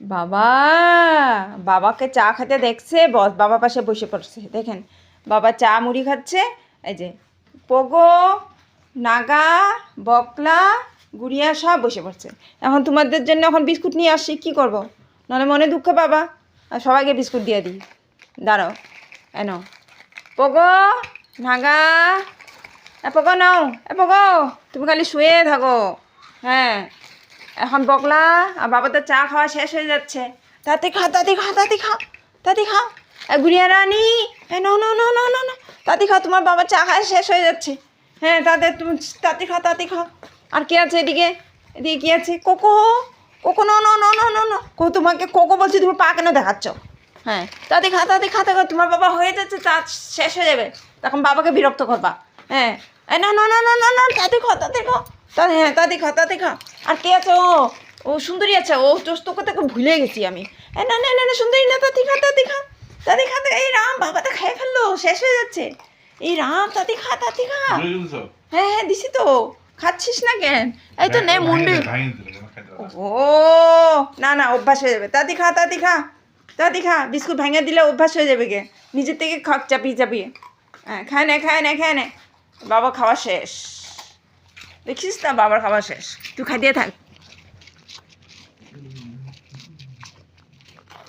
বাবা, বাবাকে চা খেতে দেখছে, বাবা পাশে বসে পড়ছে। দেখেন বাবা চা মুড়ি খাচ্ছে। এই যে পোগো, নাগা, বকলা, গুড়িয়া সব বসে পড়ছে। এখন তোমাদের জন্য এখন বিস্কুট নিয়ে আসছি, কী করব? নাহলে মনে দুঃখ বাবা, আর সবাইকে বিস্কুট দিয়ে দিই। দাঁড়াও, এনো পোগো, নাগা, পোগো নাও, পোগো তুমি খালি শুয়ে থাকো। হ্যাঁ, এখন বকলা আর বাবা তো চা খাওয়া শেষ হয়ে যাচ্ছে। তাতে খা, তাতে খা, তাতে খা, তাতে খা। Guriya Rani, no no no no no no, তাতে খাও, তোমার বাবা চা খাওয়া শেষ হয়ে যাচ্ছে। হ্যাঁ, তাতে তুমি তাতে খা, তাতে খা। আর কে আছে এদিকে? এদিকে কি আছে? Koko, Koko no no no no no no, তোমাকে কোকো বলছি, তুমি পা কেন দেখাচ্ছ? হ্যাঁ, তাতে খা, তাতে খা, তাতে তোমার বাবা হয়ে যাচ্ছে, চা শেষ হয়ে যাবে, তখন বাবাকে বিরক্ত করবা। হ্যাঁ, না না না না না না, তাতে খা, তাতে খা, হ্যাঁ তাতে খা, তাতে খা। আর কে আছে? ও সুন্দরী আছে, ও তোকে তোকে ভুলে গেছি আমি। না না না না, সুন্দরী না, তাতে খা, তাতে খা, তাতে খা। এই রাম, বাবা তো খেয়ে ফেললো, শেষ হয়ে যাচ্ছে। এই রাম, তাতে খা, তাতে খা। হ্যাঁ হ্যাঁ, দিছি তো। খাচ্ছিস না কেন? এই তো নে মুন্ডি। ও না না, অভ্যাস হয়ে যাবে। তাতে খা, তাতে খা, তাতে খা। বিস্কুট ভেঙে দিলে অভ্যাস হয়ে যাবে গে, নিজের থেকে খাক চাপিয়ে চাপিয়ে। হ্যাঁ, খায় নে, খায় নে, খায় নে। বাবা খাওয়া শেষ, দেখিস না, বাবার খাওয়া শেষ। তুই খাই দিয়ে থাক।